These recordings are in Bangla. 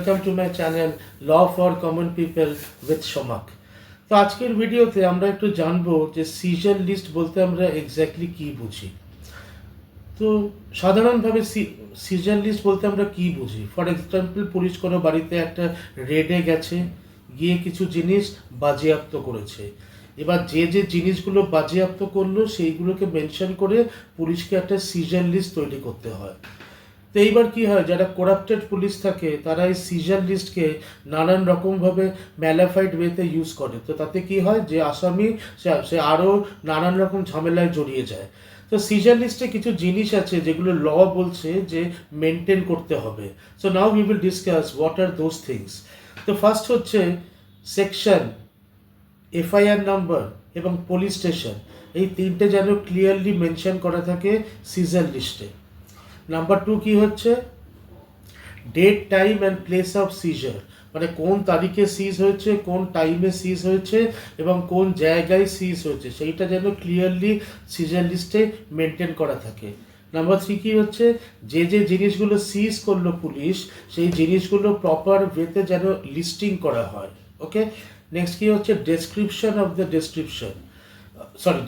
Welcome to my channel law for common people with Somak. তো আজকের ভিডিওতে আমরা একটু জানবো যে সিজার লিস্ট বলতে আমরা এক্স্যাক্টলি কী বুঝি। তো সাধারণভাবে সিজার লিস্ট বলতে আমরা কী বুঝি? ফর এক্সাম্পল, পুলিশ কোনো বাড়িতে একটা রেডে গেছে, গিয়ে কিছু জিনিস বাজেয়াপ্ত করেছে। এবার যে যে জিনিসগুলো বাজেয়াপ্ত করলো সেইগুলোকে মেনশন করে পুলিশকে একটা সিজার লিস্ট তৈরি করতে হয়। তো এইবার কী হয়, যারা করাপ্টেড পুলিশ থাকে তারা এই সিজার লিস্টকে নানান রকমভাবে ম্যালাফাইড ওয়েতে ইউজ করে। তো তাতে কী হয়, যে আসামি সে আরও নানান রকম ঝামেলায় জড়িয়ে যায়। তো সিজার লিস্টে কিছু জিনিস আছে যেগুলো ল বলছে যে মেনটেন করতে হবে। So now we will discuss what are those things. তো ফার্স্ট হচ্ছে সেকশন, এফআইআর নাম্বার এবং পুলিশ স্টেশন, এই তিনটে যেন ক্লিয়ারলি মেনশন করা থাকে সিজার লিস্টে। নাম্বার 2 কি হচ্ছে, date, time and place of seizure, মানে কোন তারিখে সিজ হয়েছে, কোন টাইমে সিজ হয়েছে এবং কোন জায়গায় সিজ হয়েছে, সেইটা যেন ক্লিয়ারলি সিজার লিস্টে মেনটেন করা থাকে। নাম্বার 3 কি হচ্ছে, যে যে জিনিসগুলো সিজ করলো পুলিশ, সেই জিনিসগুলো প্রপার ওয়েতে যেন লিস্টিং করা হয়। ওকে, নেক্সট কি হচ্ছে, description of the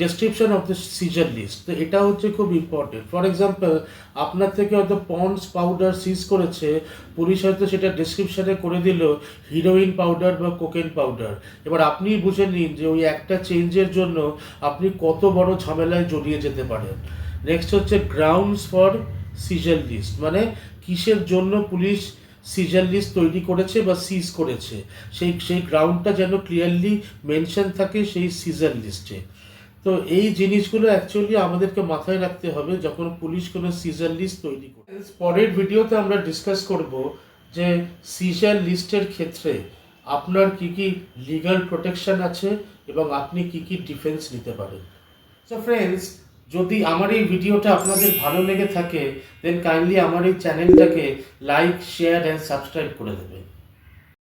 description of the seizure list. তো এটা হচ্ছে খুব ইম্পর্টেন্ট। ফর এক্সাম্পল, আপনার থেকে হয়তো পন্ডস পাউডার সিজ করেছে, পুলিশ হয়তো সেটা ডেসক্রিপশানে করে দিল হিরোইন পাউডার বা কোকেন পাউডার। এবার আপনি বুঝে নিন যে ওই একটা চেঞ্জের জন্য আপনি কত বড় ঝামেলায় জড়িয়ে যেতে পারেন। নেক্সট হচ্ছে গ্রাউন্ডস ফর সিজার লিস্ট, মানে কিসের জন্য পুলিশ সিজার লিস্ট তৈরি করেছে বা সিজ করেছে, সেই গ্রাউন্ডটা যেন ক্লিয়ারলি মেনশন থাকে সেই সিজার লিস্টে। তো এই জিনিসগুলো অ্যাকচুয়ালি আমাদেরকে মাথায় রাখতে হবে যখন পুলিশ কোনো সিজার লিস্ট তৈরি করে। পরের ভিডিওতে আমরা ডিসকাস করব যে সিজার লিস্টের ক্ষেত্রে আপনার কি কি লিগ্যাল প্রোটেকশন আছে এবং আপনি কি কি ডিফেন্স নিতে পারেন। সো ফ্রেন্ডস, যদি আমার এই ভিডিওটা আপনাদের ভালো লেগে থাকে দেন কাইন্ডলি আমার এই চ্যানেলটাকে লাইক, শেয়ার অ্যান্ড সাবস্ক্রাইব করে দেবেন।